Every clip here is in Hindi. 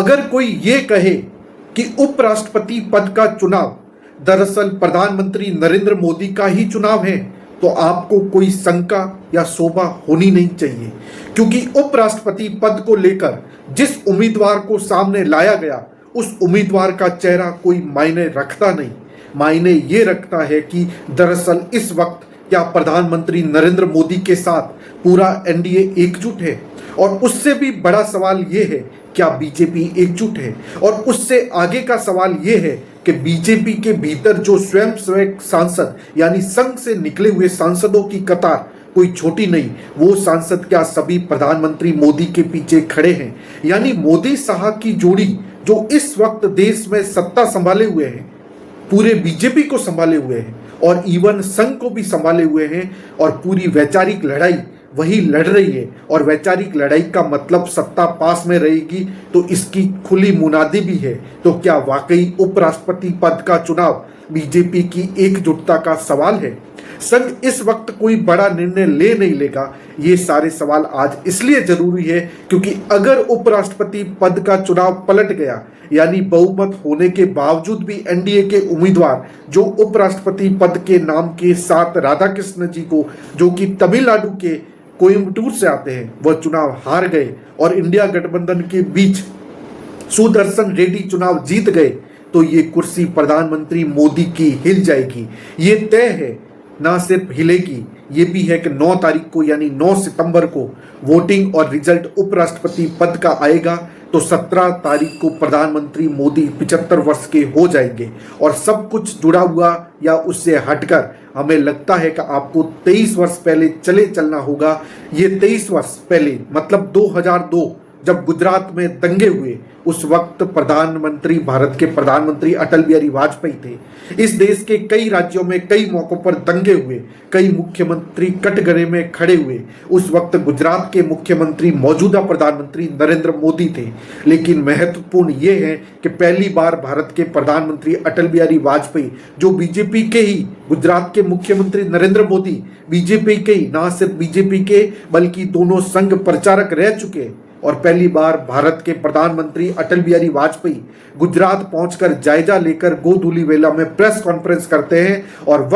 अगर कोई ये कहे कि उपराष्ट्रपति पद का चुनाव दरअसल प्रधानमंत्री नरेंद्र मोदी का ही चुनाव है, तो आपको कोई शंका या शोभा होनी नहीं चाहिए, क्योंकि उपराष्ट्रपति पद को लेकर जिस उम्मीदवार को सामने लाया गया उस उम्मीदवार का चेहरा कोई मायने रखता नहीं। मायने ये रखता है कि दरअसल इस वक्त क्या प्रधानमंत्री नरेंद्र मोदी के साथ पूरा एनडीए एकजुट है, और उससे भी बड़ा सवाल ये है क्या बीजेपी एकजुट है, और उससे आगे का सवाल ये है कि बीजेपी के भीतर जो स्वयंसेवक सांसद यानी संघ से निकले हुए सांसदों की कतार कोई छोटी नहीं, वो सांसद क्या सभी प्रधानमंत्री मोदी के पीछे खड़े हैं। यानी मोदी शाह की जोड़ी जो इस वक्त देश में सत्ता संभाले हुए हैं, पूरे बीजेपी को संभाले हुए हैं और इवन संघ को भी संभाले हुए हैं, और पूरी वैचारिक लड़ाई वही लड़ रही है। और वैचारिक लड़ाई का मतलब सत्ता पास में रहेगी तो इसकी खुली मुनादी भी है। तो क्या वाकई उपराष्ट्रपति पद का चुनाव बीजेपी की एकजुटता का सवाल है? संघ इस वक्त कोई बड़ा निर्णय ले नहीं लेगा। ये सारे सवाल आज इसलिए जरूरी है क्योंकि अगर उपराष्ट्रपति पद का चुनाव पलट गया, यानी बहुमत होने के बावजूद भी एनडीए के उम्मीदवार जो उपराष्ट्रपति पद के नाम के साथ राधाकृष्ण जी को, जो कि तमिलनाडु के कोयम्बटूर से आते हैं, वह चुनाव हार गए और इंडिया गठबंधन के बीच सुदर्शन रेड्डी चुनाव जीत गए, तो ये कुर्सी प्रधानमंत्री मोदी की हिल जाएगी। ये तय है, ना सिर्फ हिलेगी, ये भी है कि 9 तारीख को यानी 9 सितंबर को वोटिंग और रिजल्ट उपराष्ट्रपति पद का आएगा, तो 17 तारीख को प्रधानमंत्री मोदी 75 वर्ष के हो जाएंगे। और सब कुछ जुड़ा हुआ या उससे हटकर हमें लगता है कि आपको 23 वर्ष पहले चले चलना होगा। ये 23 वर्ष पहले मतलब 2002 जब गुजरात में दंगे हुए, उस वक्त प्रधानमंत्री, भारत के प्रधानमंत्री अटल बिहारी वाजपेयी थे। इस देश के कई राज्यों में कई मौकों पर दंगे हुए, कई मुख्यमंत्री कटघरे में खड़े हुए। उस वक्त गुजरात के मुख्यमंत्री मौजूदा प्रधानमंत्री नरेंद्र मोदी थे। लेकिन महत्वपूर्ण ये है कि पहली बार भारत के प्रधानमंत्री अटल बिहारी वाजपेयी, जो बीजेपी के ही, गुजरात के मुख्यमंत्री नरेंद्र मोदी बीजेपी के ही, ना सिर्फ बीजेपी के बल्कि दोनों संघ प्रचारक रह चुके। और पहली बार भारत के प्रधानमंत्री अटल बिहारी वाजपेयी गुजरात पहुंचकर जायजा लेकर गोधूलीवेला में प्रेस कॉन्फ्रेंस करते हैं और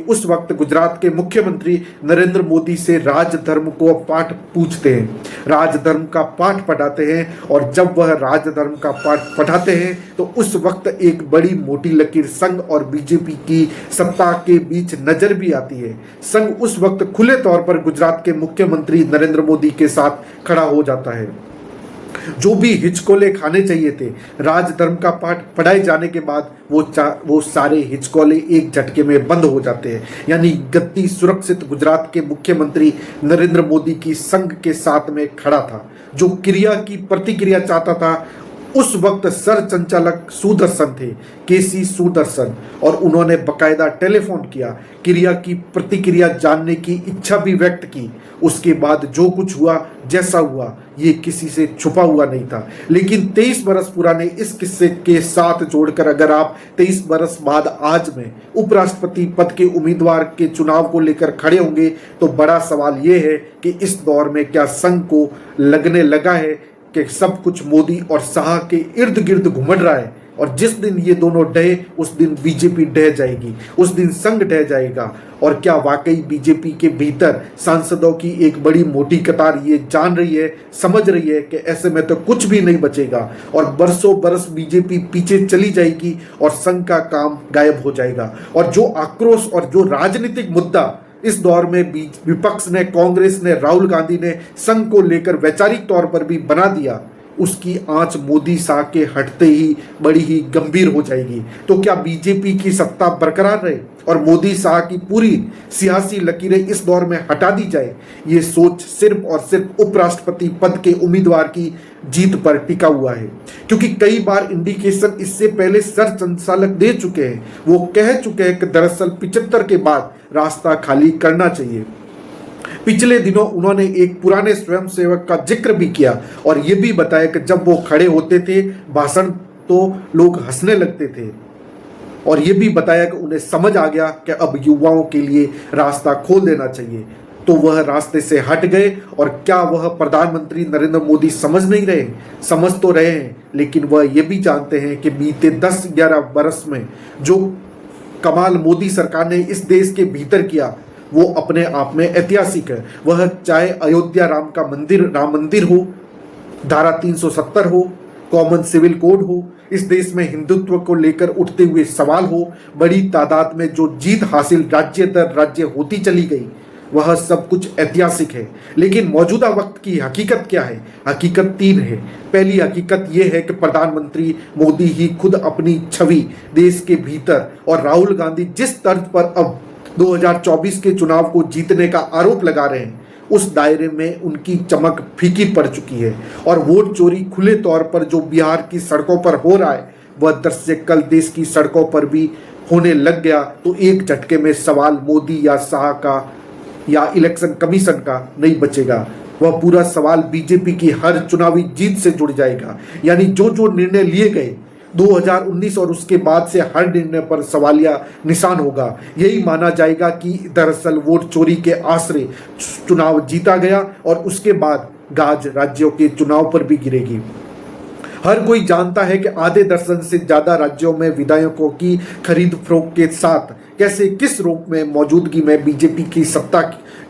उस वक्त गुजरात के मुख्यमंत्री नरेंद्र मोदी से राजधर्म को पाठ पूछते हैं, राजधर्म का पाठ पढ़ाते हैं। और जब वह राजधर्म का पाठ पढ़ाते हैं तो उस वक्त एक बड़ी मोटी लकीर संघ और बीजेपी की सत्ता के बीच नजर भी आती है। संघ उस वक्त खुले तौर पर गुजरात के मुख्यमंत्री नरेंद्र मोदी के साथ खड़ा हो जाता है। जो भी हिचकोले खाने चाहिए थे, राजधर्म का पाठ पढ़ाए जाने के बाद वो सारे हिचकोले एक झटके में बंद हो जाते हैं। यानी गद्दी सुरक्षित गुजरात के मुख्यमंत्री नरेंद्र मोदी की संघ के साथ में खड़ा था, जो क्रिया की प्रतिक्रिया चाहता था। उस वक्त सर संचालक सुदर्शन थे, केसी सुदर्शन, और उन्होंने बकायदा टेलीफोन किया, क्रिया की प्रतिक्रिया जानने की इच्छा भी व्यक्त की। उसके बाद जो कुछ हुआ, जैसा हुआ, ये किसी से छुपा हुआ नहीं था। लेकिन 23 बरस पुराने इस किस्से के साथ जोड़कर अगर आप 23 बरस बाद आज में उपराष्ट्रपति पद के उम्मीदवार के चुनाव को लेकर खड़े होंगे, तो बड़ा सवाल ये है कि इस दौर में क्या संघ को लगने लगा है कि सब कुछ मोदी और शाह के इर्द गिर्द घुमड़ रहा है, और जिस दिन ये दोनों डहे उस दिन बीजेपी ढह जाएगी, उस दिन संघ ढह जाएगा। और क्या वाकई बीजेपी के भीतर सांसदों की एक बड़ी मोटी कतार ये जान रही है, समझ रही है कि ऐसे में तो कुछ भी नहीं बचेगा और बरसों बरस बीजेपी पीछे चली जाएगी और संघ का काम गायब हो जाएगा। और जो आक्रोश और जो राजनीतिक मुद्दा इस दौर में विपक्ष ने, कांग्रेस ने, राहुल गांधी ने संघ को लेकर वैचारिक तौर पर भी बना दिया, उसकी आंच मोदी शाह के हटते ही बड़ी ही गंभीर हो जाएगी। तो क्या बीजेपी की सत्ता बरकरार रहे और मोदी शाह की पूरी सियासी लकीरें इस दौर में हटा दी जाए? ये सोच सिर्फ और सिर्फ उपराष्ट्रपति पद के उम्मीदवार की जीत पर टिका हुआ है, क्योंकि कई बार इंडिकेशन इससे पहले सर संचालक दे चुके हैं। वो कह चुके हैं कि दरअसल 75 के बाद रास्ता खाली करना चाहिए। पिछले दिनों उन्होंने एक पुराने स्वयंसेवक का जिक्र भी किया और ये भी बताया कि जब वो खड़े होते थे भाषण तो लोग हंसने लगते थे, और ये भी बताया कि उन्हें समझ आ गया कि अब युवाओं के लिए रास्ता खोल देना चाहिए। तो वह रास्ते से हट गए। और क्या वह प्रधानमंत्री नरेंद्र मोदी समझ नहीं रहे? समझ तो रहे हैं, लेकिन वह ये भी जानते हैं कि बीते 10-11 बरस में जो कमाल मोदी सरकार ने इस देश के भीतर किया वो अपने आप में ऐतिहासिक है। वह चाहे अयोध्या राम मंदिर हो, धारा 370 हो, कॉमन सिविल कोड हो, इस देश में हिंदुत्व को लेकर उठते हुए सवाल हो, बड़ी तादाद में जो जीत हासिल राज्य दर राज्य होती चली गई, वह सब कुछ ऐतिहासिक है। लेकिन मौजूदा वक्त की हकीकत क्या है? हकीकत 3 है। पहली हकीकत यह है कि प्रधानमंत्री मोदी ही खुद अपनी छवि देश के भीतर और राहुल गांधी जिस तर्ज पर अब 2024 के चुनाव को जीतने का आरोप लगा रहे हैं, उस दायरे में उनकी चमक फीकी पड़ चुकी है। और वोट चोरी खुले तौर पर जो बिहार की सड़कों पर हो रहा है, वह दृश्य कल देश की सड़कों पर भी होने लग गया तो एक झटके में सवाल मोदी या शाह का या इलेक्शन कमीशन का नहीं बचेगा। वह पूरा सवाल बीजेपी की हर चुनावी जीत से जुड़ जाएगा। यानी जो जो निर्णय लिए गए 2019 और उसके बाद से हर निर्णय पर सवालिया निशान होगा। यही माना जाएगा कि दरअसल वोट चोरी के आश्रय चुनाव जीता गया और उसके बाद गाज राज्यों के चुनाव पर भी गिरेगी। हर कोई जानता है कि आधे दर्जन से ज्यादा राज्यों में विधायकों की खरीद फरोख्त के साथ कैसे किस रूप में मौजूदगी में बीजेपी की सत्ता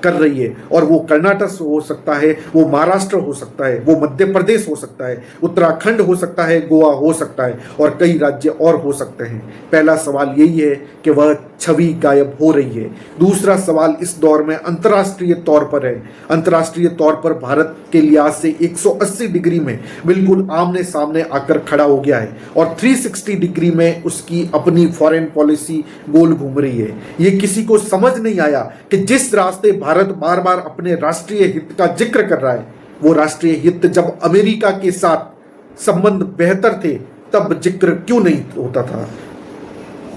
कर रही है। और वो कर्नाटक हो सकता है, वो महाराष्ट्र हो सकता है, वो मध्य प्रदेश हो सकता है, उत्तराखंड हो सकता है, गोवा हो सकता है और कई राज्य और हो सकते हैं। पहला सवाल यही है कि वह छवि गायब हो रही है। दूसरा सवाल इस दौर में अंतर्राष्ट्रीय तौर पर है। अंतर्राष्ट्रीय तौर पर भारत के लिहाज से 180 डिग्री में बिल्कुल आमने सामने आकर खड़ा हो गया है और 360 डिग्री में उसकी अपनी फॉरेन पॉलिसी गोल घूम रही है। ये किसी को समझ नहीं आया कि जिस रास्ते भारत बार बार अपने राष्ट्रीय हित का जिक्र कर रहा है, वो राष्ट्रीय हित जब अमेरिका के साथ संबंध बेहतर थे तब जिक्र क्यों नहीं होता था।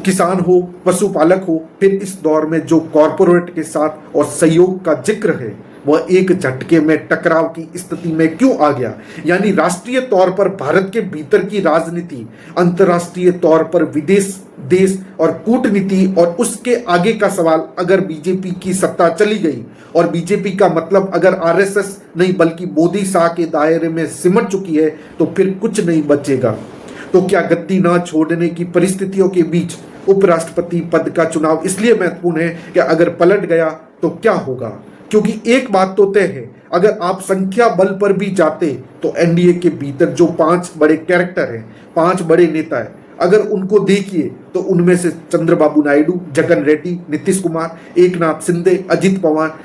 किसान हो, पशुपालक हो, फिर इस दौर में जो कॉरपोरेट के साथ और सहयोग का जिक्र है वह एक झटके में टकराव की स्थिति में क्यों आ गया। यानी राष्ट्रीय तौर पर भारत के भीतर की राजनीति, अंतर्राष्ट्रीय तौर पर विदेश देश और कूटनीति और उसके आगे का सवाल, अगर बीजेपी की सत्ता चली गई और बीजेपी का मतलब अगर आरएसएस नहीं बल्कि मोदी शाह के दायरे में सिमट चुकी है तो फिर कुछ नहीं बचेगा। तो क्या गद्दी ना छोड़ने की परिस्थितियों के बीच उपराष्ट्रपति पद का चुनाव इसलिए महत्वपूर्ण है कि अगर पलट गया तो क्या होगा? क्योंकि एक बात तो तय है, अगर आप संख्या बल पर भी जाते तो एनडीए के भीतर जो 5 बड़े कैरेक्टर हैं, 5 बड़े नेता हैं, अगर उनको देखिए तो उनमें से चंद्रबाबू नायडू, जगन रेड्डी, नीतीश कुमार, एकनाथ शिंदे, अजित पवार,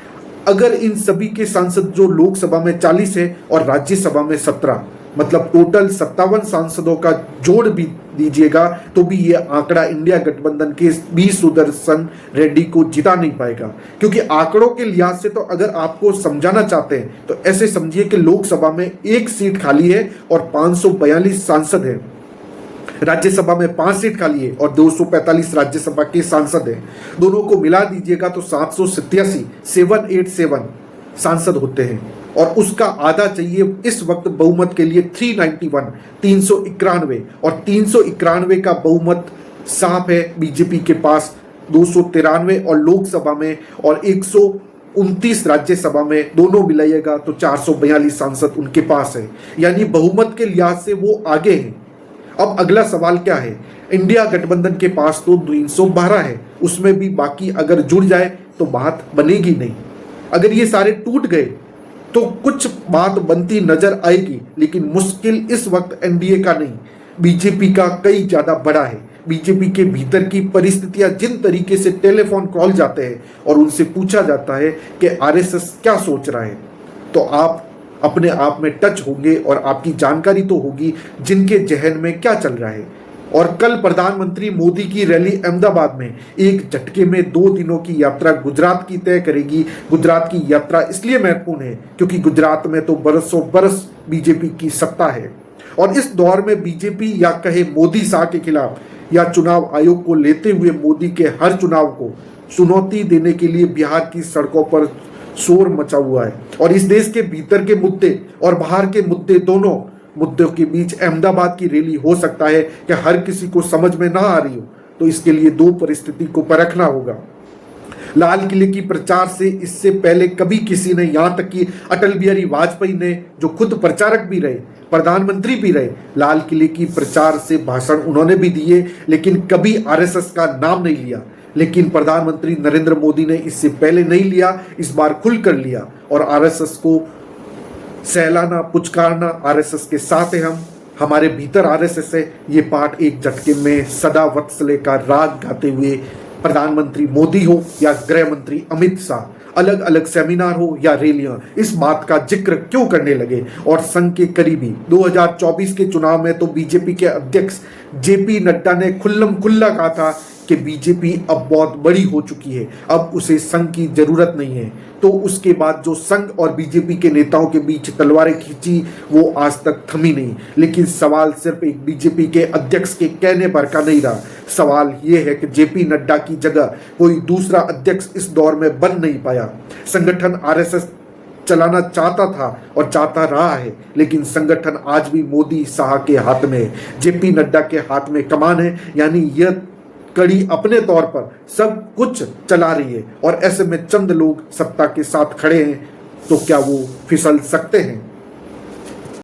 अगर इन सभी के सांसद जो लोकसभा में 40 है और राज्यसभा में 17, मतलब टोटल 57 सांसदों का जोड़ भी दीजिएगा तो भी ये आंकड़ा इंडिया गठबंधन के बी सुदर्शन रेड्डी को जिता नहीं पाएगा। क्योंकि आंकड़ों के लिहाज से तो अगर आपको समझाना चाहते हैं तो ऐसे समझिए कि लोकसभा में 1 सीट खाली है और 542 सांसद हैं, राज्यसभा में 5 सीट खाली है और 245 राज्यसभा के सांसद हैं। दोनों को मिला दीजिएगा तो 787 सांसद होते हैं और उसका आधा चाहिए इस वक्त बहुमत के लिए 391 और 391 का बहुमत साफ है बीजेपी के पास 293 और लोकसभा में और 129 राज्यसभा में, दोनों मिलाइएगा तो 442 सांसद उनके पास है। यानी बहुमत के लिहाज से वो आगे हैं। अब अगला सवाल क्या है? इंडिया गठबंधन के पास तो 312 है, उसमें भी बाकी अगर जुड़ जाए तो बात बनेगी नहीं। अगर ये सारे टूट गए तो कुछ बात बनती नजर आएगी, लेकिन मुश्किल इस वक्त एनडीए का नहीं, बीजेपी का कई ज्यादा बड़ा है। बीजेपी के भीतर की परिस्थितियां जिन तरीके से टेलीफोन कॉल जाते हैं और उनसे पूछा जाता है कि आरएसएस क्या सोच रहा है, तो आप अपने आप में टच होंगे और आपकी जानकारी तो होगी जिनके जहन में क्या चल रहा है। और कल प्रधानमंत्री मोदी की रैली अहमदाबाद में एक झटके में 2 दिनों की यात्रा गुजरात की तय करेगी। गुजरात की यात्रा इसलिए महत्वपूर्ण है क्योंकि गुजरात में तो बरसों बरस बीजेपी की सत्ता है और इस दौर में बीजेपी या कहे मोदी शाह के खिलाफ या चुनाव आयोग को लेते हुए मोदी के हर चुनाव को चुनौती देने के लिए बिहार की सड़कों पर शोर मचा हुआ है। और इस देश के भीतर के मुद्दे और बाहर के मुद्दे, दोनों मुद्दों के बीच अहमदाबाद की रैली हो सकता है कि हर किसी को समझ में ना आ रही हो, तो इसके लिए 2 परिस्थिति को परखना होगा। लाल किले की प्रचार से इससे पहले कभी किसी ने, यहां तक कि अटल बिहारी वाजपेयी ने, जो खुद प्रचारक भी रहे, प्रधानमंत्री भी रहे, लाल किले की प्रचार से भाषण उन्होंने भी दिए, लेकिन कभी आरएसएस का नाम नहीं लिया। लेकिन प्रधानमंत्री नरेंद्र मोदी ने इससे पहले नहीं लिया, इस बार खुलकर लिया और आरएसएस को सहलाना, पुचकारना, आरएसएस के साथ है हम, हमारे भीतर आरएसएस है, ये पाठ एक झटके में सदा वत्सले का राग गाते हुए प्रधानमंत्री मोदी हो या गृह मंत्री अमित शाह, अलग अलग सेमिनार हो या रैलियां, इस बात का जिक्र क्यों करने लगे। और संघ के करीबी 2024 के चुनाव में तो बीजेपी के अध्यक्ष जेपी नड्डा ने खुल्लम खुल्ला कहा था कि बीजेपी अब बहुत बड़ी हो चुकी है, अब उसे संघ की जरूरत नहीं है। तो उसके बाद जो संघ और बीजेपी के नेताओं के बीच तलवारें खींची वो आज तक थमी नहीं। लेकिन सवाल सिर्फ एक बीजेपी के अध्यक्ष के कहने पर का नहीं रहा, सवाल ये है कि जेपी नड्डा की जगह कोई दूसरा अध्यक्ष इस दौर में बन नहीं पाया। संगठन आरएसएस चलाना चाहता था और चाहता रहा है, लेकिन संगठन आज भी मोदी शाह के हाथ में है, जेपी नड्डा के हाथ में कमान है, यानी यह कड़ी अपने तौर पर सब कुछ चला रही है और ऐसे में चंद लोग सत्ता के साथ खड़े हैं, तो क्या वो फिसल सकते हैं?